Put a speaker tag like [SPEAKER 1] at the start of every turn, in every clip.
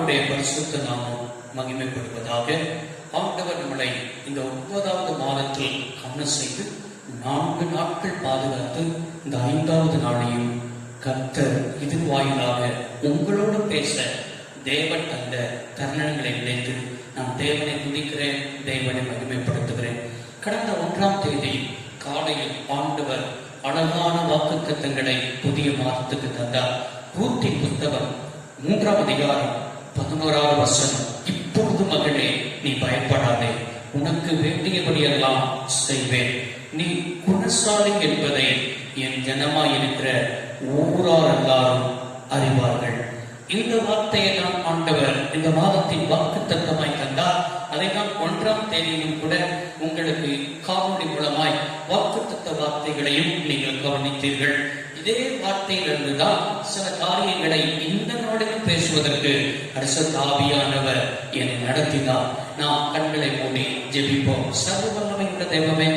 [SPEAKER 1] ஆண்டவருடைய பரிசுத்த நாமம் மகிமைப்படுவதாக. ஆண்டவர் நம்மளை இந்த 9வது மாதத்தில் கவனம் செய்து 4 நாட்கள் பாதுகாத்து இந்த 5வது நாளையும் கர்த்தர் இதன் வாயிலாக உங்களோடு பேச தேவன் தந்த தருணங்களை நினைத்து நான் தேவனை துதிக்கிறேன், தேவனை மகிமைப்படுத்துகிறேன். கடந்த 1ஆம் தேதி காலையில் ஆண்டவர் அழகான வாக்குத்தத்தங்களை புதிய மாதத்துக்கு தந்தார். ரூத்தின் புத்தகம் 3ஆம் அதிகாரம் 11வது வசனம். இப்பொழுது மகளே, நீ பயப்படாதே, உனக்கு வேண்டியபடியெல்லாம் செய்வேன், நீ குணசாலி என்பதை என் ஜனமாயிருக்கிற ஊரார் எல்லாரும் அறிவார்கள். இந்த வார்த்தையை தான் ஆண்டவர் இந்த மாதத்தின் வாக்கு தத்தமாய் தந்தார். அதை தான் 1ஆம் தேதியிலும் கூட உங்களுக்கு காணொளி மூலமாய் வாக்கு தத்த வார்த்தைகளையும் நீங்கள் கவனித்தீர்கள். இதே வார்த்தையிலிருந்து தான் சில காரியங்களை இந்த நாளில் பேசுவதற்கு பரிசுத்த ஆவியானவர் என்னை நடத்தினார். நாம் கண்களை மூடி ஜெபிப்போம். சர்வ வல்லமை உள்ள தெய்வமே,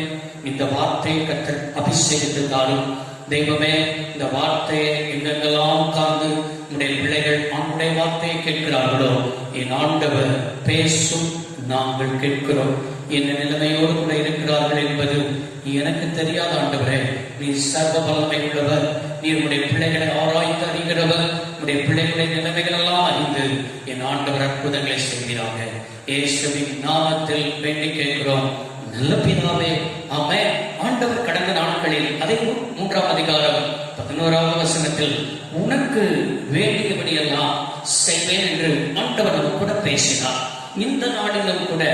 [SPEAKER 1] இந்த வார்த்தையை கர்த்தர் அபிஷேகித்தாலும் தெய்வமே, இந்த வார்த்தையை எங்கெங்கெல்லாம் காந்து உடைய பிள்ளைகள் ஆண்டுடைய வார்த்தையை கேட்கிறார்களோ, என் ஆண்டவர் பேசும் நாங்கள் கேட்கிறோம். என்ன நிலைமையோடு கூட இருக்கிறார்கள் என்பது எனக்கு தெரியாத ஆண்டவரே, நீ சர்வ வல்லமை உள்ளவர். நீ உடைய பிள்ளைகளை ஆராய்ந்து அறிகிறவர். உடைய பிள்ளைகளுடைய நிலைமைகள் எல்லாம் அறிந்து என் ஆண்டவர் அற்புதங்களை செய்கிறாங்க. இயேசுவின் நாமத்தில் வேண்டி கேட்கிறோம் நல்ல பிதாவே, ஆமென். ஆண்டவர் கடந்த நாட்களில் அதே 3ஆம் அதிகாரம் 11வது வசனத்தில் உனக்கு வேண்டியபடியெல்லாம் செய்வேன் என்று ஆண்டவர் நம்ம கூட பேசினார். இந்த நாளிலும் கூட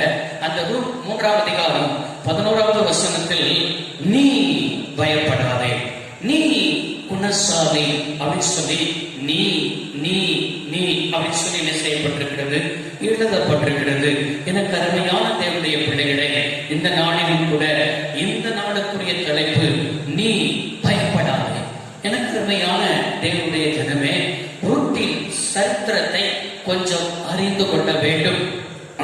[SPEAKER 1] அந்த 3ஆம் அதிகாரம் 11வது வசனத்தில் நீ பயப்படாதே, நீ குணசாலி அப்படின்னு சொல்லி நீ நீ நீ அப்படின்னு சொல்லி என்ன செய்யப்பட்டிருக்கிறது, எழுதப்பட்டிருக்கிறது. எனக்கு அருமையான தேவனுடைய பிள்ளைகளே, இந்த நாளிலும் கூட இந்த நாளுக்குரிய தலைப்பு நீ பயப்படாதே. எனக்கு அருமையான தேவனுடைய ஜனமே, ரூத்தின் சரித்திரத்தை கொஞ்சம் அறிந்து கொள்ள வேண்டும்.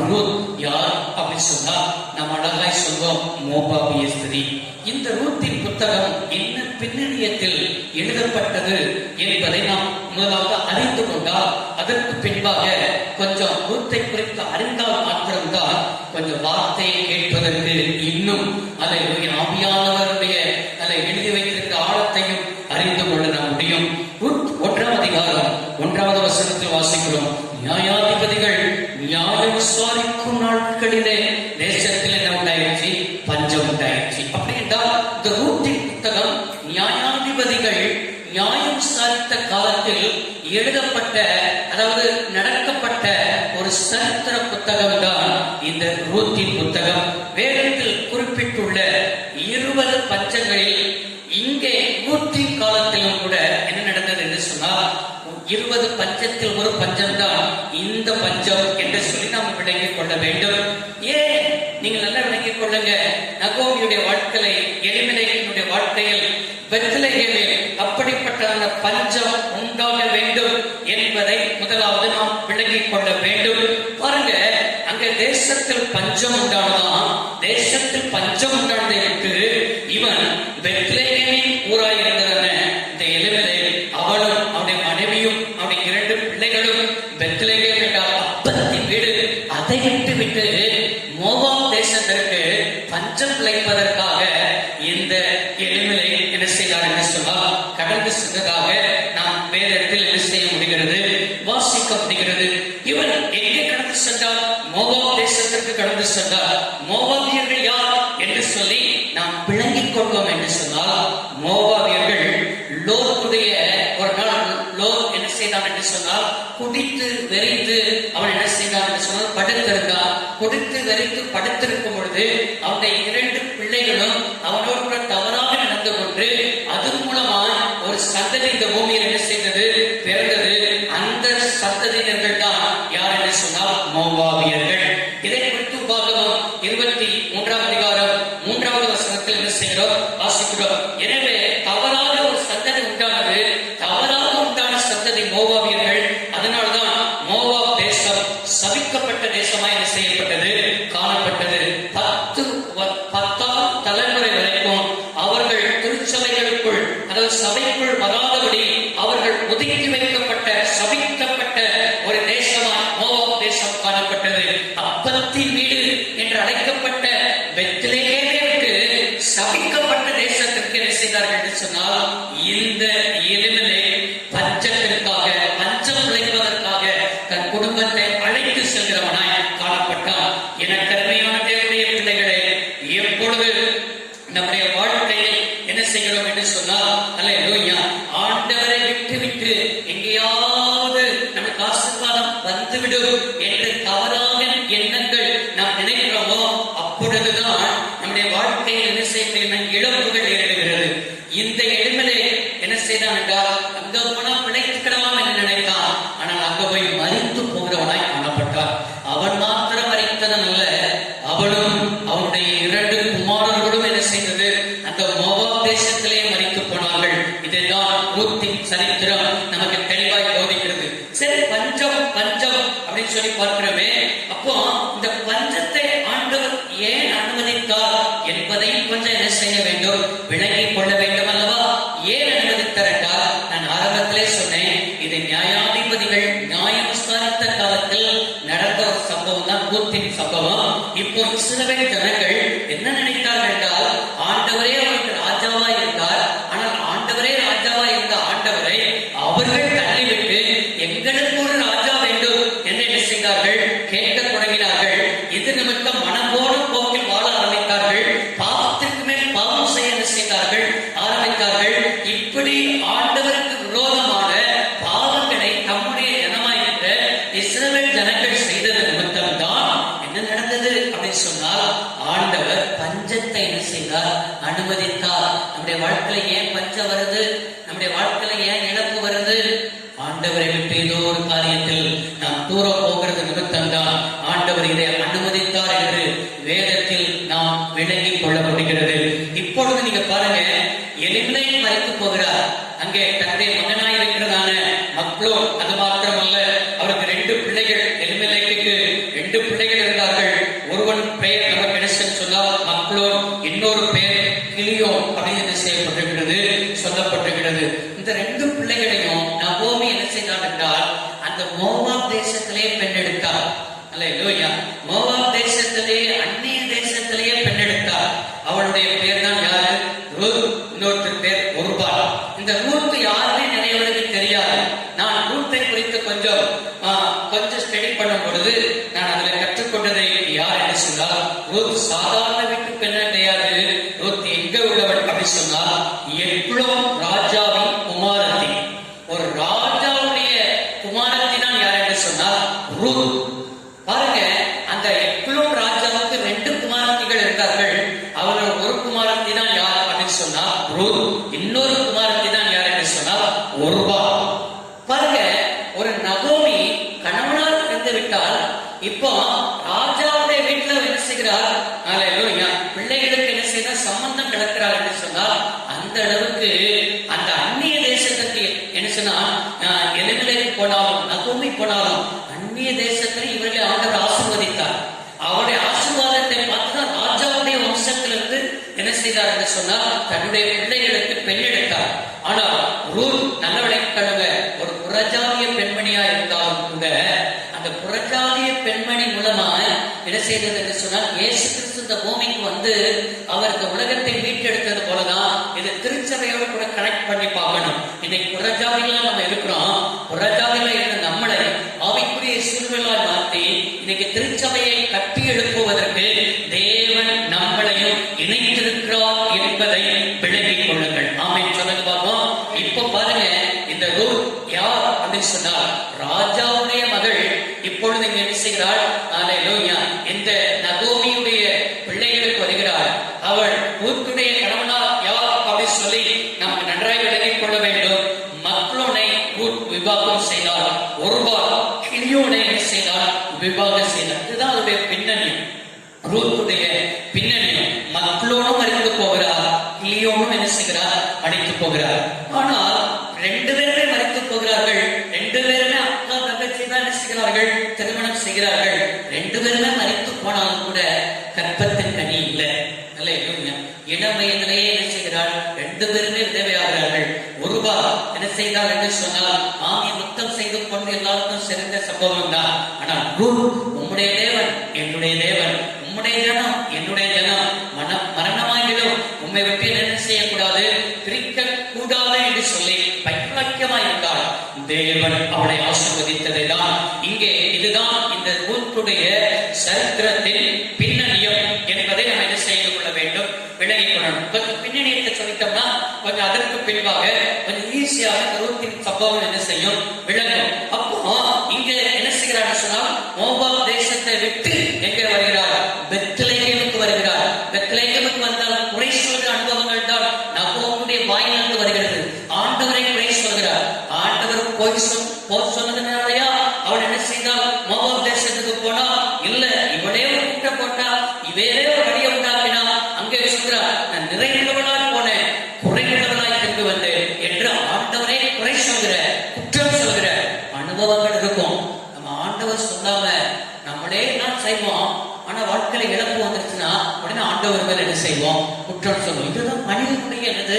[SPEAKER 1] ரூத் யார் அப்படி சொன்னா நாம் அழகாய் சொல்வோம், மோபாபிய ஸ்திரீ. இந்த ரூத்தின் புத்தகம் என்ன பின்னணியத்தில் எழுதப்பட்டது என்பதை நாம் முதலாவது அறிந்து கொண்டால், அதற்கு பின்பாக கொஞ்சம் ரூத்தை குறித்து அறிந்தால் மாத்திரம்தான் கொஞ்சம் வார்த்தையை கேட்பதற்கு இன்னும் அதை ஆவியானவருடைய அதை எழுதி வைத்திருக்கிற ஆழத்தையும் அறிந்து கொள்ள முடியும். ரூத் 1ஆம் அதிகாரம் 1வது வசனத்தில் வாசிக்கிறோம், நியாயாதிபதிகள் நியாயம் விசாரிக்கும் நாட்களிலே தேசத்தில் என்ன உண்டாயிடுச்சு, பஞ்சம் உண்டாயிடுச்சு. அப்படி என்றால் இந்த ரூத்தின் புத்தகம் நியாயாதிபதிகள் நியாயம் விசாரித்த காலத்தில் எழுதப்பட்ட, அதாவது நடக்கப்பட்ட ஒரு சரித்திர புத்தகம் தான் இந்த ரூத்தின் புத்தகம். வேதத்தில் குறிப்பிட்டுள்ள 20 பஞ்சங்களில் இங்கே ரூத்தின் காலத்திலும் கூட என்ன நடந்தது என்று சொன்னால் 20 பஞ்சத்தில் ஒரு பஞ்சம் தான் இந்த பஞ்சம் என்று சொல்லி நாம் விளங்கிக் கொள்ள வேண்டும். ஏன் நீங்கள் நல்லா விளங்கிக் கொள்ளுங்க. நகோமியுடைய வாழ்க்கையை, எலிமெலேக்கினுடைய வாழ்க்கையில், பெத்லகேமில் அப்படிப்பட்ட பஞ்சம் உண்டாக வேண்டும் என்பதை முதலாவது நாம் விளங்கிக் கொள்ள வேண்டும். பாருங்க, அங்க தேசத்தில் பஞ்சம் உண்டானதான். தேசத்தில் பஞ்சம் உண்டானதை விட்டு இவன் பெத்லகேமின் ஊராயிருந்தன இந்த எலிமெலேக், அவளும் அவனுடைய மனைவியும் அவனுடைய 2 பிள்ளைகளும் பெத்லகேம் என்றால் அப்பத்தின் வீடு, அதை விட்டு மோவாப் தேசத்திற்கு பஞ்சம் விளைப்பதற்காக இந்த எலிமெலேக் என்ன செய்தார் என்று சொன்னால் கடந்து சென்றதாக நாம் வேதத்தில் என்ன செய்ய முடிகிறது, வாசிக்க முடிகிறது. இவன் எங்கே கடந்து சென்றார்? மோவாப் தேசத்திற்கு கடந்து சென்றார். மோவாபியர்கள் யார் என்று சொல்லி நாம் விளங்கிக் கொள்வோம் என்று சொன்னால், மோவாபியர்கள் லோத்துடைய ஒரு நாள் லோத் என்ன செய்தான் என்று சொன்னால் குடித்து வெறித்து அவன் என்ன செய்தான் என்று சொன்னால் படுத்திருந்தான். குடித்து வெறித்து படுத்திருக்கும் பொழுது அவனுடைய 2 பிள்ளைகளும் அவனோடு கூட தவறாக நடந்து கொண்டு அதன் மூலமாக ஒரு சந்ததி இந்த பூமியில் என்ன செய்தது, பிறந்தது. அந்த சந்ததியினர்கள் தான் யார் என்று சொன்னால் மோவாபியர்கள். இதை குறித்து உபாகமம் 23ஆம் அதிகாரம் 3வது வசனத்தில் என்ன செய்கிறோம், வாசிக்கிறோம். எனவே தவறாக ஒரு சந்ததி உண்டானது, தவறாக உண்டான சந்ததி மோவாபியர்கள். அதனால்தான் மோவாப் தேசம் சபிக்கப்பட்ட தேசமாய் என்ன செய்யப்பட்டது, காணப்பட்டது. 10ஆம் தலைமுறை வரைக்கும் அவர்கள் திருச்சபைகளுக்குள், அதாவது சபைக்குள் வராதபடி அவர்கள் ஒதுக்கி வைக்கப்பட்ட, சபிக்கப்பட்ட ஒரு தேசமாய் சரித்திரம் நமக்கு தெளிவாய் போதிக்கிறது. சரி, பஞ்சம் பஞ்சம் அப்படின்னு சொல்லி பார்க்கிறோமே, அப்போ இந்த பஞ்சத்தை ஆண்டவர் ஏன் அனுமதித்தார் என்பதையும் கொஞ்சம் என்ன செய்ய வேண்டும், விளங்கிக் கொள்ள வேண்டும் அல்லவா? ஏன் அனுமதித்தார் என்றால், நான் ஆரம்பத்திலே சொன்னேன், இது நியாயாதிபதிகள் நியாயம் விசாரித்த காலத்தில் நடந்த ஒரு சம்பவம் தான் ரூத்தின் சம்பவம். இப்போ இஸ்ரவேல் ஜனங்கள் என்ன நினைத்தார்கள் என்றால், ஆண்டவரே அவருக்கு ராஜாவா இருந்தார், ஆனால் ஆண்டவரே ராஜாவா இருந்த ஆண்டவரை அவர்கள் தள்ளிவிட்டு எங்களுக்கு ஒரு ராஜா வேண்டும் என்று என்ன செய்தார்கள், கேட்க தொடங்கினார்கள். இது நிமித்தம் மனம் போன போக்கில் வாழ ஆரம்பித்தார்கள். பாவத்திற்கு மேல் பாவம் செய்ய என்ன செய்தார்கள், ஆரம்பித்தார்கள். இப்படி ஆண்டவருக்கு விரோதமான பாவங்களை தம்முடைய ஜனமாயிருந்த இஸ்ரவேல் ஜனங்கள் செய்தது நிமித்தம் தான் என்ன நடந்தது அப்படின்னு சொன்னால், ஆண்டவர் பஞ்சத்தை என்ன செய்தார், அனுமதித்தார். நம்முடைய வாழ்க்கையில ஏன் பஞ்சம் வருது, நம்முடைய வாழ்க்கையில ஏன் இழப்பு வருது, ஆண்டவரை விட்டு ஏதோ ஒரு காரியத்தில் நாம் தூர போகிறது நிமித்தம் தான் ஆண்டவர் இதை அனுமதித்தார் என்று வேதத்தில் நாம் விளங்கிக் கொள்ள முடிகிறது. இப்பொழுது நீங்க பாருங்க, எலிமலை மறைத்து போகிறார். அங்கே தன்னுடைய மகனாய் இருக்கிறதான மக்லோன், அது மாத்திரமல்ல, அவருக்கு 2 பிள்ளைகள். எலிமலைக்கு 2 பிள்ளைகள் இருந்தார்கள். ஒருவன் பெயர் நமக்கு என்ன சொன்னால் மக்லோன், இன்னொரு பெயர் கிலியோன் அப்படின்னு செய்யப்பட்டிருக்கிறது, சொல்லப்பட்டிருக்கிறது. இந்த 2 பிள்ளைகளையும் நகோமி என்ன செய்தார் என்றால், அந்த மோவாப் தேசத்திலே பெண் எடுத்தார். அல்லேலூயா. மோவாப் தேசத்திலே, அந்நிய தேசத்திலேயே பெண் எடுத்தார். அவளுடைய பேர் தான் யாரு, ரூத். இன்னொருத்தர் பேர் ஒர்பா. இந்த ரூத் யாருமே நிறையவருக்கு தெரியாது. நான் ரூத்தை குறித்து கொஞ்சம் ஸ்டடி பண்ணும் பொழுது நான் அதுல கற்றுக்கொண்டதை யார் என்று சொன்னால், ரூத் சாதாரண வீட்டு பெண்ண கிடையாது. ரூத் எங்க உள்ளவள் அப்படி சொன்னால், எக்லோன் ராஜாவின் குமாரத்தி. ஒரு ராஜாவுடைய குமாரத்தி தான் யார் என்று சொன்னால் ரூத். பாருங்க, அந்த எக்லோன் ராஜாவுக்கு 2 குமாரத்திகள் இருந்தார்கள். அவர்கள் ஒரு குமாரத்தி தான் யார் அப்படின்னு சொன்னால் ரூத், இன்னொரு குமாரத்தி தான் யார் என்று சொன்னால் ஒர்பா. பாருங்க, ஒரு நகோமி கணவனால் இறந்து விட்டால், இப்போ ராஜாவுடைய வீட்டுல என்ன செய்கிறார், பிள்ளைகளுக்கு என்ன செய்தார், சம்பந்தம் கிடக்கிறார் என்று சொன்னால், அந்த அளவுக்கு அந்த அந்நிய தேசத்துக்கு என்ன சொன்னா, எலிமலைக்கு போனாலும் நகோமி போனாலும் அந்நிய தேசத்தில் இவர்களை ஆண்டவர் ஆசீர்வதித்தார். அவருடைய ஆசீர்வாதத்தை பார்த்துதான் ராஜாவுடைய வம்சத்திலிருந்து என்ன செய்தார் என்று சொன்னால், தன்னுடைய பிள்ளைகளுக்கு பெண் எடுத்தார். ஆனால் ரூத் நல்லவளை கழுவ ஒரு புறஜாதிய பெண்மணியா இருந்தாலும் கூட, அந்த புறஜாதிய பெண்மணி மூலமா என்ன செய்தது என்று சொன்னால், இயேசு கிறிஸ்து இந்த பூமிக்கு வந்து அவர் இந்த உலகத்தை மீட்டெடுத்தது போலதான் இது திருச்சபையோடு கூட கனெக்ட் பண்ணி பார்க்கணும். இன்னைக்கு புறஜாதியில நம்ம இருக்கிறோம். புறஜாதியில இருந்த நம்மளை ஆவிக்குரிய சூழ்நிலையால் மாற்றி இன்னைக்கு திருச்சபையை கட்டி எழுப்புவதற்கு தேவன் நம்மளையும் இணைத்திருக்கிறார் என்பதை விளங்கிக் கொள்ளுங்கள். ஆமென் சொல்லுங்க பார்ப்போம். இப்ப பாருங்க, இந்த ரூத் யார் அப்படின்னு சொன்னால் ராஜாவுடைய மகள். இப்பொழுது இங்க என்ன செய்கிறாள், அல்லேலூயா, இந்த நகோமியுடைய பிள்ளைகளுக்கு வருகிறாள். அவள் ரூத்துடைய கணவனார் யார் அப்படின்னு சொல்லி நமக்கு நன்றாக விளங்கிக் கொள்ள வேண்டும். மக்லோனை ரூத் விவாகம் செய்தார். ஒர்பா கிலியோனை என்ன செய்தார், விவாகம் செய்தார். இதுதான் அவருடைய பின்னணி, ரூத்துடைய பின்னணி. மக்லோனும் அறிந்து போகிறார், கிலியோனும் என்ன செய்கிறார், அடித்து போகிறார். ஆனால் 2 பேருமே மறித்து போகிறார்கள். 2 பேருமே அக்கா தங்கச்சி தான் என்ன செய்கிறார்கள், திருமணம் செய்கிறார்கள். 2 பேருமே மறித்து போனாலும் கூட கற்பத்தின் கனி இல்லை. இளம் வயதிலேயே என்ன செய்கிறாள், 2 பேருமே விதவையாகிறார்கள். ஒருவா என்ன செய்தார் என்று சொன்னால், ஆமி முத்தம் செய்து கொண்டு எல்லாருக்கும் சிறந்த சம்பவம் தான். ஆனால் உம்முடைய தேவன் என்னுடைய தேவன், உம்முடைய ஜனம் என்னுடைய ஜனம், மரணமாகிடும், உண்மை விட்டு என்ன செய்யக்கூடாது, பிரிக்க கூடாது என்று சொல்லி பைத்தியமாய் இருந்தால் தேவன் அவளை ஆசீர்வதித்ததை தான் இங்கே. இதுதான் இந்த ரூத்துடைய சரித்திரத்தின் பின்னணியம் என்பதை நாம் என்ன செய்து கொள்ள வேண்டும், விளங்கிக் கொள்ளணும். கொஞ்சம் பின்னணியத்தை சொல்லிட்டோம்னா கொஞ்சம் அதற்கு பின்பாக கொஞ்சம் ஈஸியாக இந்த ரூத்தின் சம்பவம் என்ன செய்யும், விளங்கும். அப்போ இங்க என்ன செய்கிறார் சொன்னால், மோவாப் தேசத்தை விட்டு எங்கே வருகிறார், பெத்லெகேமுக்கு வருகிறார். பெத்லெகேமுக்கு வந்தால் குறை சொல்கிற அனுபவங்கள் தான் நகோமியுடைய வாயிலிருந்து வருகிறது. ஆண்டவரை குறை சொல்கிறார். ஆண்டவர் போய் சொன்னதுனாலயா அவன் என்ன செய்தால், மோவாப் தேசத்துக்கு போனா, இல்ல இவளே ஒரு குற்றம் போட்டா, இவரே ஒரு வழியை உண்டாக்கினா, அங்கே சொல்கிறார், நான் நிறைவுள்ளவனாய் போனேன், குறைவுள்ளவனாய் திரும்பி வந்தேன் என்று ஆண்டவரே குறை சொல்கிறார். எல்லாம் செய்வோம். ஆனா வாழ்க்கையில இழப்பு வந்துருச்சுன்னா உடனே ஆண்டவர் மேல என்ன செய்வோம்? குற்றம் சொல்லுவோம். இதுதான் மனிதனுடைய எனது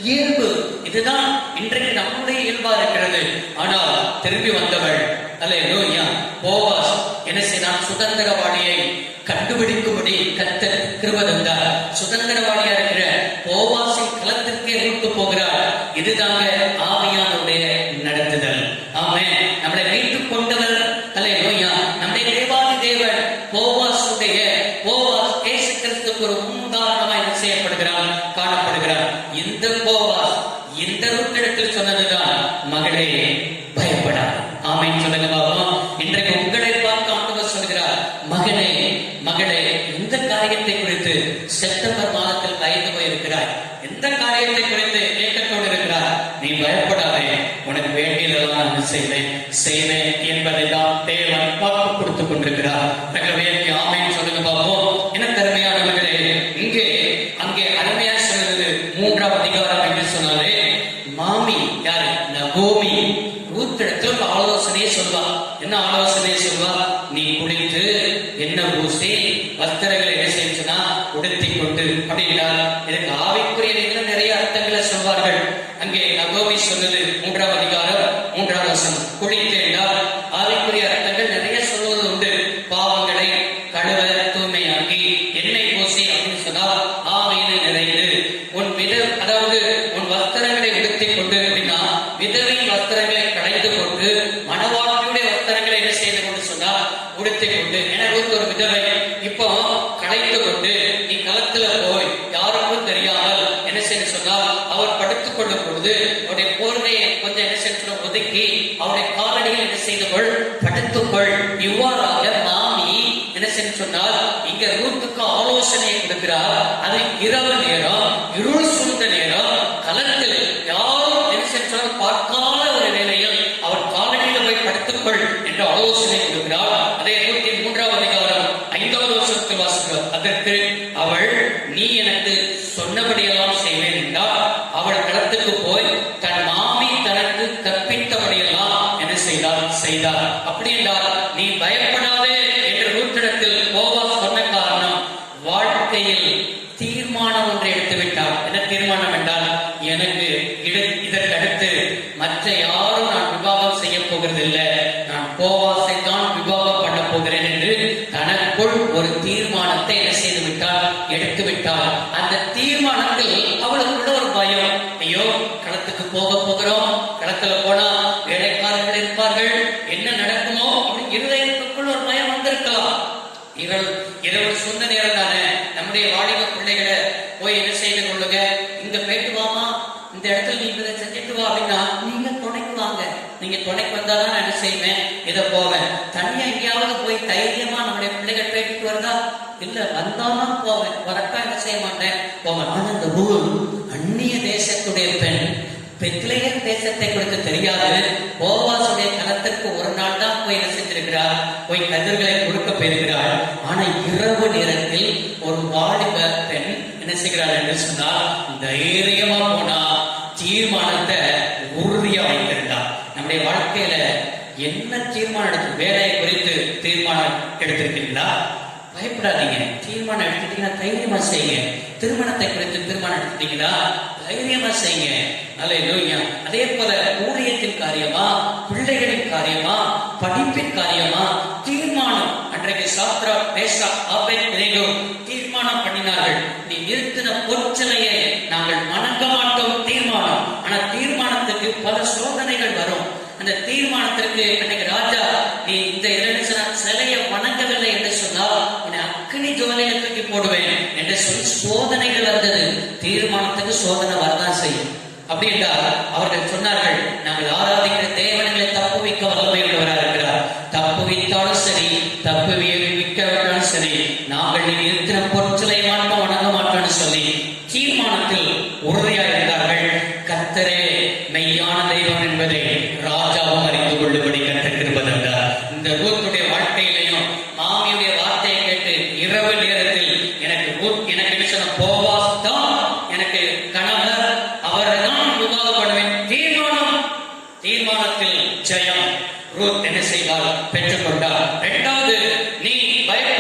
[SPEAKER 1] இயல்பு. இதுதான் இன்றைக்கு நம்முடைய இயல்பா இருக்கிறது. ஆனால் திரும்பி வந்தவள் அல்லேலூயா போவாஸ் என்ன செய்தான்? சுதந்திரவாளியை கண்டுபிடிக்கும்படி கர்த்தர் கிருபை தந்தார். சுதந்திரவாளியா இருக்கிற போவாசின் களத்திற்கே கூட்டு போகிறார். இதுதாங்க ஆவியானுடைய நடத்துதல். ஆமென். நம்மளை மீட்டுக் கொண்டவர் அல்லேலூயா நம்முடைய தேவாதி தேவன். போவாஸ் இயேசு கிறிஸ்துவுக்கு ஒரு முன்னுதாரணமாக என்ன செய்யப்படுகிறார்? காணப்படுகிறார். இந்த போவாஸ் இந்த ரூத்திடத்தில் சொன்னதுதான், மகளே பயப்படாது. ஆமென் சொல்லுங்க பாப்போம். இன்றைக்கு உங்களை பார்த்து ஆண்டவர் சொல்கிறார், மகனே மகளே, எந்த காரியத்தை குறித்து செப்டம்பர் மாதத்தில் பயந்து போயிருக்கிறாய்? எந்த காரியத்தை குறித்து ஏக்கத்தோடு இருக்கிறார்? நீ பயப்படாதே, உனக்கு வேண்டியதெல்லாம் நான் செய்வேன் என்பதை தான் தேவன் வாக்கு கொடுத்துக் கொண்டிருக்கிறார். ஆமென் சொல்லுங்க பாப்போம். என்ன தருமையானவர்களே, அங்கே அருமையா சொல்லுது 3ஆம் அதிகாரம் என்று சொன்னாலே, மாமி யாரு? நகோமி ரூத்திடத்தில் ஆலோசனையை சொல்வா. என்ன ஆலோசனையை சொல்வா? நீ குளித்து எண்ணெய் பூசி வஸ்திரங்களை என்ன செஞ்சுன்னா உடுத்திக் கொண்டு அப்படின்னா, இதுக்கு ஆவிக்குரிய நிறைய அர்த்தங்களை சொல்வார்கள். அங்கே நகோமி சொன்னது 3ஆம் அதிகாரம் 3ஆம் வசனம், குளித்து என்றால் ஆவிக்குரிய அர்த்தங்கள் நிறைய சொல்வது உண்டு. பாவங்களை கழுவ தூய்மையாக்கி எண்ணெய் பூசி அப்படின்னு சொன்னால் ஆவியினை நிறைந்து உன் அதாவது உன் வஸ்திரங்களை உடுத்திக் கொண்டு அப்படின்னா, விதவை வஸ்திரங்களை களைந்து கொண்டு மணவாட்டியுடைய வஸ்திரங்களை என்ன செய்து கொண்டு சொன்னால் உடுத்திக் கொண்டு. எனக்கு ஒரு விதவை இப்போ களைந்து கொண்டு நீ களத்துல போய் யாருக்கும் தெரியாமல் என்ன செய்ய சொன்னால் அவர் படுத்துக் கொள்ளும் பொழுது அவருடைய போர்வையை கொஞ்சம் என்ன செய்ய ஒதுக்கி அவருடைய காலடியில் என்ன செய்து கொள், படுத்துக்கொள். இவ்வாறாக மாமி என்ன செய்ய சொன்னால் இங்க ரூத்துக்கு ஆலோசனையை கொடுக்கிறார். அது இரவு நேரம், இருள் சூழ்ந்த நேரம், களத்தில் யாரும் என்ன செய்ய பார்க்காத ஒரு நிலையில் அவர் காலடியில் போய் படுத்துக்கொள் என்று ஆலோசனை கொடுக்கிறார். அதே 103ஆம் அதிகாரம் 5வது வசனத்தில் வாசிக்கிறோம். அதற்கு அவள், நீ எனக்கு சொன்னபடியெல்லாம் செய்வேன் என்றால், அவள் களத்துக்கு போய் தன் மாமி தனக்கு கற்பித்தபடியெல்லாம் என்ன செய்தார். அப்படி என்றால் நீ பயப்படாதே என்று ரூத்திடத்தில் போவாஸ் சொன்ன காரணம், வாழ்க்கையில் தீர்மானம் ஒன்றை எடுத்துவிட்டார். என்ன தீர்மானம் என்றால், எனக்கு இதற்கடுத்து மற்ற யாரும் நான் விவாகம் செய்ய போகிறது இல்லை, நான் போவாசை தான் விவாகம் பண்ண போகிறேன் என்று தனக்குள் ஒரு தீர்மானத்தை என்ன செய்து விட்டார்? எடுத்து விட்டார். அந்த தீர்மானத்தில் அவளுக்குள்ள ஒரு பயம், ஐயோ களத்துக்கு போகிறோம், களத்துல போனா வேலைக்காரர்கள் இருப்பார்கள், என்ன நடக்குமோ அப்படின்னு இருதயத்துக்குள் ஒரு பயம் வந்திருக்கலாம். இரவு சொந்த நேரம் தானே, நம்முடைய வாலிப பிள்ளைகளை போய் என்ன செய்து கொள்ளுங்க, இங்க போயிட்டு வாமா, இந்த இடத்துல நீங்க இதை செஞ்சுட்டு வா அப்படின்னா நீங்க துணைக்கு வாங்க. நீங்க துணைக்கு வந்தாதான் நான் என்ன செய்வேன், இதை போவேன். தனியா எங்கேயாவது போய் தைரியமா நம்முடைய பிள்ளைகள் போயிட்டு வருதா? இல்ல, வந்தாலும் போவேன், வரட்டா என்ன செய்ய மாட்டேன், போவேன். ஆனா இந்த ரூல், அந்நிய தேசத்துடைய பெண் பெத்லெகேம் தேசத்தை கொடுத்து தெரியாது, போவாசுடைய களத்திற்கு ஒரு நாள் தான் போய் என்ன செஞ்சிருக்கிறார், போய் கதிர்களை கொடுக்க போயிருக்கிறார். ஆனா இரவு நேரத்தில் ஒரு வாலிப பெண் என்ன செய்கிறார் என்று சொன்னால், தைரியமா போனா தீர்மானத்தை உறுதியா வைத்திருந்தார். நம்முடைய வாழ்க்கையில என்ன தீர்மானம் எடுத்து, வேலையை குறித்து தீர்மானம் எடுத்திருக்கீங்களா? பயப்படாதீங்க, தீர்மானம் எடுத்துட்டீங்கன்னா தைரியமா செய்யுங்க. திருமணத்தை குறித்து தீர்மானம் எடுத்துட்டீங்களா? தைரியமா செய்யுங்க. அல்லேலூயா. அதே போல ஊழியத்தின் காரியமா, பிள்ளைகளின் காரியமா, படிப்பின் காரியமா தீர்மானம். அன்றைக்கு சாத்ரா பேசா ஆபேத்நேகோ தீர்மானம் பண்ணினார்கள். நீ நிறுத்தின பொற்சிலையை நாங்கள் வணங்க மாட்டோம் தீர்மானம். ஆனா தீர்மானத்துக்கு பல சோதனைகள் வரும். அந்த தீர்மானத்திற்கு அன்றைக்கு ராஜா, நீ இந்த 2 சிலையை வணங்கவில்லை என்று சொன்னால் உன்னை அக்னி ஜுவாலையில தூக்கி போடுவேன் என்று சொல்லி சோதனைகள் வந்தது. தீர்மானத்துக்கு சோதனை வரதான் செய்யும். அப்படி என்றால் அவர்கள் சொன்னார்கள், நாங்கள் ஆராதிக்கிற தேவன்களை தப்புவிக்க வல்லமை உள்ளவராக இருக்கிறார். தப்புவித்தாலும் சரி, தப்புவிக்காவிட்டாலும் சரி, நாங்கள் நீ இருக்கிற பொருட்களை மாட்டோம், வணங்க மாட்டோம்னு சொல்லி தீர்மானத்தில் உறுதியாக இருந்தார்கள். கர்த்தரே மெய்யான தெய்வம் என்பதை ராஜாவும் அறிந்து கொள்ளும்படி கர்த்தர் கிருபை தந்தார். இந்த ரூத்துடைய வாழ்க்கையிலையும் மாமியுடைய வார்த்தையை கேட்டு இரவு நேரத்தில் எனக்கு என்ன சொன்ன, போவாஸ் தான் எனக்கு கணவர், அவரை தான் விவாதம் பண்ணுவேன். தீர்மானத்தில் ஜெயம் ரூத் என்ன செய்தால் பெற்றுக்கொண்டார். 2வது, நீ பயப்பட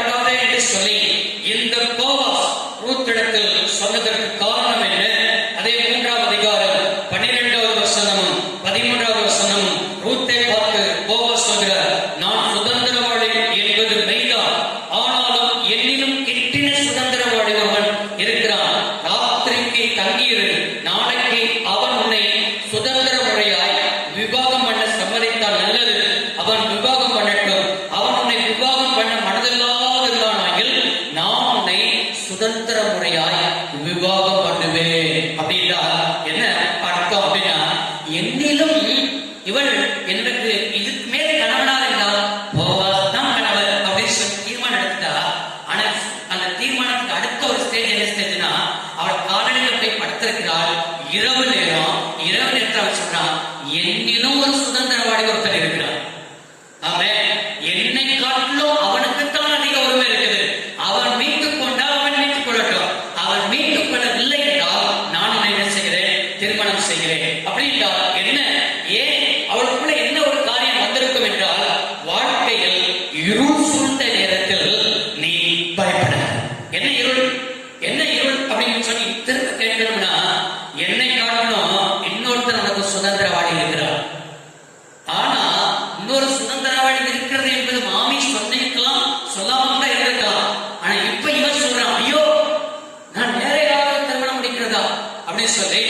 [SPEAKER 1] சொன்னதற்கு காரணம் என்ன? அதே 3ஆம் அதிகாரம் 12வது வசனமும் 13வது வசனமும் ரூத்தை பார்த்து போவாஸ் சொல்கிறார், நான் சுதந்திரவாளி என்பது மெய்தான், ஆனாலும் என்னிலும் கிட்டின சுதந்திரவாளி ஒருவன் இருக்கிறான். ராத்திரிக்கு தங்கியிரு, நாளைக்கு அவன் உன்னை சுதந்திர முறையாய் விவாகம் பண்ண சம்மதித்தால் நல்லது. அவன் விவாகம் பண்ணட்டும். அவன் உன்னை விவாகம் பண்ண மனதில்லாதிருந்தானாயில் நான் உன்னை சுதந்திர முறையாய் விவாகம் பண்ணுவேன். அப்படின்னா என்ன அர்த்தம்? அப்படின்னா என்னிலும் இவள் எனக்கு இதுக்கு மேல் கணவனாக இருந்தால் போவாஸ் தான் கணவர் அப்படின்னு சொல்லி தீர்மானம் எடுத்துட்டா. ஆனா அந்த தீர்மானத்துக்கு அடுத்த ஒரு ஸ்டேஜ் என்ன ஸ்டேஜ்னா, அவள் காலனியில் போய் படுத்திருக்கிறாள். இரவு நேரத்தில் அவள் சொல்றான், என்னிலும் ஒரு சுதந்திரவாடி ஒருத்தர் இருக்கிறார். அவன் என்னை காட்டிலும் அவனுக்குத்தான் அதிக உரிமை இருக்குது. அவன் மீட்டுக் கொண்டால் அவன் மீட்டுக் கொள்ளட்டும். அவன் மீட்டுக் கொள்ளவில்லை என்றால் நான் என்ன செய்கிறேன்? திருமணம் செய்கிறேன். அப்படின்னா என்ன? ஏன் அவளுக்குள்ள என்ன ஒரு காரியம் வந்திருக்கும் என்றால், வாழ்க்கையில் இருள் சூழ்ந்த நேரத்தில் நீ பயப்பட. என்ன இருள்? என்ன இருள் அப்படின்னு சொல்லி திரும்ப கேட்கணும்னா, என்னை காட்டணும் இன்னொருத்தர் நமக்கு சுதந்திரவாடி இருக்கிறார். ஆனா இன்னொரு சுதந்திரவாளி இருக்கிறது என்பது மாமி சொன்னிருக்கலாம், சொல்லாம கூட இருந்திருக்கலாம். ஆனா இப்ப இவன் சொல்றான், ஐயோ நான் வேற யாராவது திருமணம் முடிக்கிறதா அப்படின்னு சொல்லி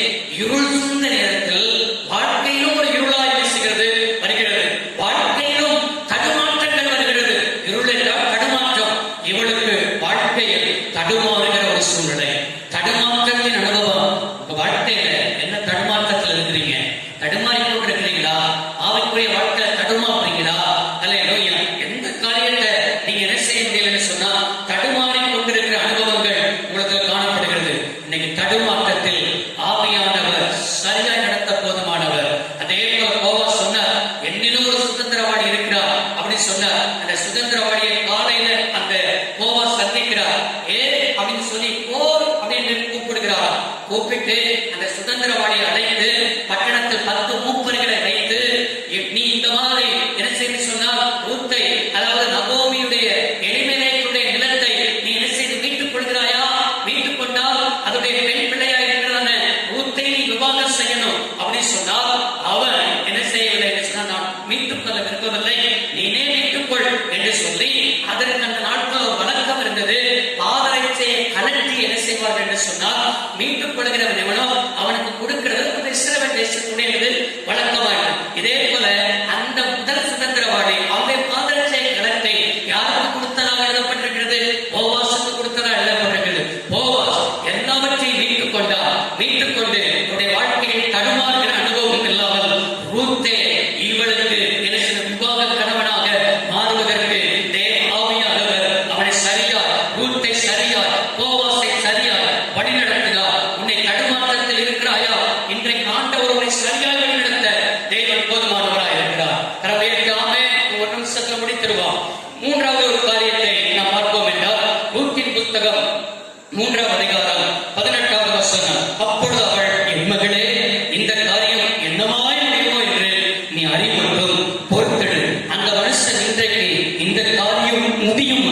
[SPEAKER 1] இருள் சூழ்ந்த நேரத்தில் வாழ்க்கையிலும் ஒரு இருளாய் வீசுகிறது வருகிறது. வாழ்க்கையிலும் தடுமாற்றங்கள் வருகிறது. இருள் என்றால் தடுமாற்றம். இவளுக்கு வாழ்க்கையில் தடுமாறுகிற ஒரு சூழ்நிலை, தடுமாற்றங்களின் அனுபவம். வாழ்க்கையில என்ன தடுமாற்றத்தில் இருக்கிறீங்க? தடுமாறி கொண்டு இருக்கிறீங்களா? ஆவிக்குரிய வாழ்க்கையில தடுமாறுறீங்களா? அல்லேலூயா. எந்த காரியத்தை நீங்க என்ன செய்ய முடியலன்னு சொன்னா தடுமாறி கொண்டிருக்கிற அனுபவங்கள் உங்களுக்கு காணப்படுகிறது. இன்னைக்கு தடுமாற்றத்தில் ஆவியானவர் சரியாய் நடத்த போதுமானவர். அதே போல போவாஸ் சொன்னார், என்னிலும் ஒரு சுதந்திரவாடி இருக்கிறார் அப்படின்னு சொன்னார். அந்த சுதந்திரவாடியை காலையில அந்த போவாஸ் சந்திக்கிறார். அப்படின்னு சொல்லி போர் அப்படின்னு கூப்பிடுகிறார். கூப்பிட்டு அந்த சுதந்திரவாடியை அழைத்து பட்டணத்தில் 10 மூப்பர்களை வைத்து, நீ இந்த மாதிரி என்ன செய்து சொன்னால் ரூத்தை, அதாவது நகோமியுடைய எளிமையுடைய நிலத்தை நீ என்ன செய்து மீட்டுக் கொள்கிறாயா? மீட்டுக் கொண்டால் அதனுடைய பெண் பிள்ளையா இருக்கிறதான ரூத்தை நீ விவாகம் செய்யணும் அப்படின்னு சொன்னால் அவன் என்ன செய்யவில்லை என்று சொன்னால், நான் மீட்டுக் கொள்ள விரும்பவில்லை, நீனே மீட்டுக்கொள் என்று சொல்லி, அதற்கு அந்த நாட்கள் ஒரு வழக்கம் இருந்தது. பாதரட்சையை கலற்றி என்ன செய்வார்கள் என்று சொன்னால், மீட்டுக் கொள்கிறவன் எவனோ அவனுக்கு கொடுக்கிறது இஸ்ரவேல் தேசத்துடையது வழக்கமாக. இதே போல அந்த முதல் சுதந்திரவாடி அவருடைய பாதரட்சையை கலத்தை யாருக்கு கொடுத்ததாக எழுதப்பட்டிருக்கிறது? போவாசுக்கு கொடுத்ததாக எழுதப்பட்டிருக்கிறது. போவாஸ் எல்லாவற்றையும் மீட்டுக் கொண்டார். மீட்டுக் கொண்டு அவருடைய வாழ்க்கையில் தடுமாறுகிற அனுபவம் இல்லாமல் ரூத்தே இவளுக்கு என்ன விவாக கணவனாக மாறுவதற்கு ஆவியானவர் அவனை சரியாய், ரூத்தை சரியாய், போவாசை சரியாய் வழிநடத்தினார். உன்னை தடுமாற்றத்தில் இருக்கிறாயா? இன்றைக்கு ஆண்டவர் உன்னை சரியாய் வழிநடத்த தேவன் போதுமானவராக இருக்கிறார். கரவேற்காமே ஒரு நிமிஷத்துல முடித்திருவான். 3வது ஒரு காரியத்தை நாம் பார்ப்போம் என்றால், ரூத்தின் புத்தகம் 3ஆம் அதிகாரம் 18வது வசனம். அப்பொழுது அவள், என் மகளே, இந்த காரியம் என்னமாய் முடியுமோ என்று நீ அறிவுறும் பொறுத்திடு. அந்த மனுஷன் இன்றைக்கு இந்த காரியம் முடியும்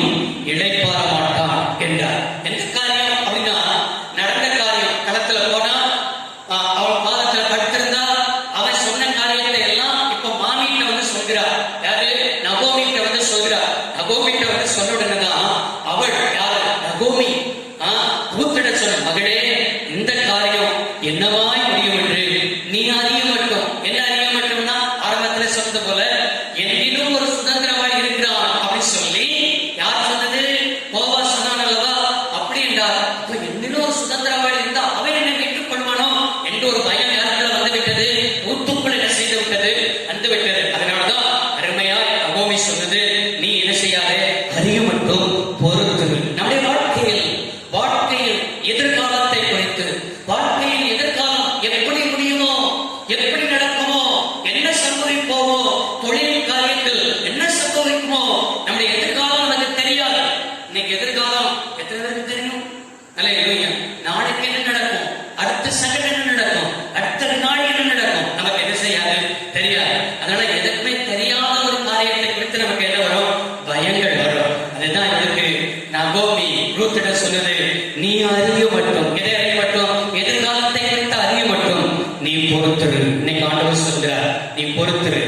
[SPEAKER 1] இளைப்பாற மாட்டான் என்றார். எந்த காரியம் அப்படின்னா, நடந்த காரியம். களத்துல போனா அவன் பாதத்துல படுத்திருந்தா அவன் சொன்ன காரியத்தை எல்லாம் இப்ப மாமிகிட்ட வந்து சொல்கிறார். யாரு? நகோமிகிட்ட வந்து சொல்கிறார். நகோமிகிட்ட வந்து சொன்ன உடனேதான் அவள், யாரு? நகோமி ரூத்திட சொன்ன, மகளே, இந்த காரியம் என்னவாய் முடியும் என்று நீ அறிய மட்டும். என்ன அறிய மட்டும்னா, ஆரம்பத்துல சொன்னது போல என்னிலும் ஒரு சுதந்திரவாடி இருக்கிறான் அப்படின்னு சொல்லி யார் சொன்னது? போவாஸ் சொன்னான் அல்லவா? அப்படி என்றார். என்னிலும் ஒரு சுதந்திரவாடி இருந்தா அவன் என்னை மீட்டுக் கொள்வானோ என்று ஒரு பயம் யாருக்குள்ள வந்து விட்டது. ரூத்துக்குள் என்ன செய்து விட்டது? வந்து விட்டது. அதனாலதான் அருமையாய் நகோமி சொன்னது, நீ என்ன செய்யாதே, அறிய மட்டும் பொறுத்து. நம்முடைய வாழ்க்கையில் எதிர்காலத்தை குறித்து, வாழ்க்கையில் எதிர்காலம் எப்படி முடியுமோ, எப்படி நடக்குமோ, என்ன சம்பவிப்போமோ, தொழில் காரியத்தில் என்ன சம்பவிக்குமோ, நம்முடைய எதிர்காலம் நமக்கு தெரியாது. இன்னைக்கு எதிர்காலம் எத்தனை பேருக்கு தெரியும்? அல்லேலூயா. நாளைக்கு என்ன நடக்கும், அடுத்த செகண்ட் என்ன நடக்கும், அடுத்த நாள் என்ன நடக்கும், நமக்கு என்ன செய்யாது, தெரியாது. அதனால எதுக்குமே தெரியாத ஒரு காரியத்தை குறித்து நமக்கு என்ன வரும்? பயங்கள் வரும். அதுதான் இதுக்கு நகோமி ரூத்திடம் சொன்னது, நீ அறிய மட்டும்.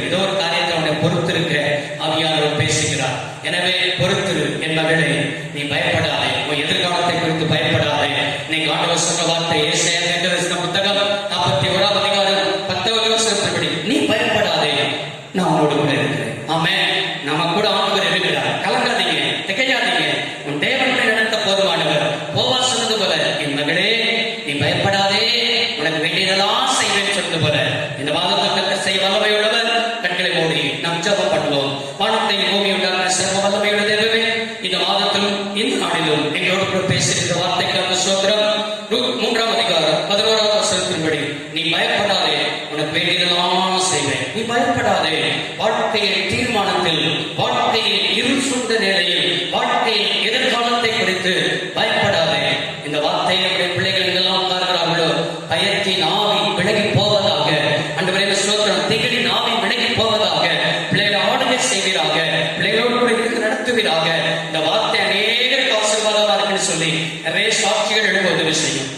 [SPEAKER 1] ஏதோ ஒரு காரியத்தை அவனை பொறுத்திருக்க ஆவியானவர் பேசுகிறார். எனவே பொறுத்திரு என் மகளே, நீ பயப்படாதே, உன் எதிர்காலத்தை குறித்து பயப்படாதே. நீங்க ஆண்டவர் சொன்ன வார்த்தை ஏசாயா தீர்க்கதரிசன புத்தகம் 41ஆம் அதிகாரம் 10வது வசனத்தின்படி, நீ பயப்படாதே, நான் உன்னோடு கூட இருக்கிறேன். ஆமென். நம்ம கூட ஆண்டவர் இருக்கிறார். கலங்காதீங்க, திகையாதீங்க. உன் தேவனை நடத்த போதுமானவர். போவாஸ் சொன்னது போல, என் மகளே நீ பயப்படாதே, உனக்கு வேண்டியதெல்லாம் செய்வேன் சொன்னது போல இந்த வாதத்தை செய்ய வல்லமையுள்ளவர். கண்களை மூடி நாம் ஜெபம் பண்ணுவோம். வானத்தை பூமி உண்டான சர்வ வல்லமையுள்ள தேவவே, இந்த மாதத்திலும் இந்த நாளிலும் எங்களோடு கூட பேசுகின்ற வார்த்தைக்கான சோத்திரம். 3ஆம் அதிகாரம் 11வது வசனத்தின்படி, நீ பயப்படாதே, உனக்கு வேண்டியதெல்லாம் செய்வேன். நீ பயப்படாதே. வாழ்க்கையின் தீர்மானத்தில், வாழ்க்கையில் இருள் சூழ்ந்த நிலையில், வாழ்க்கையின் எதிர்காலத்தை குறித்து பயப்படாதே. இந்த வார்த்தையை நம்முடைய பிள்ளைகள் எங்கெல்லாம் பார்க்கிறார்களோ, பயத்தின் ஆவி விலகி போவதாக. ஆண்டவரே ஸ்தோத்திரம். திகிலின் ஆவி விலகி போவதாக. பிள்ளைகளை ஆளுகை செய்வீராக, பிள்ளைகளோடு கூட இருந்து நடத்துவீராக. இந்த வார்த்தை அநேகருக்கு ஆசீர்வாதமா இருக்குன்னு சொல்லி நிறைய சாட்சிகள் எழுதுவது செய்யும்.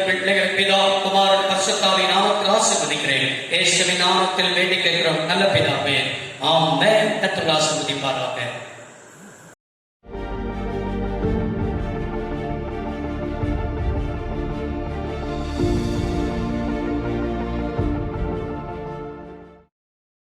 [SPEAKER 1] பிள்ளைகள் பிதா குமாரன் பரிசுத்தாவின் நாமத்தில் ஆசீர்வதிக்கிறேன். இயேசுவின் நாமத்தில் வேண்டி கேட்கிறோம் நல்ல பிதாவே, ஆமென். கர்த்தர் ஆசீர்வதிப்பாராக.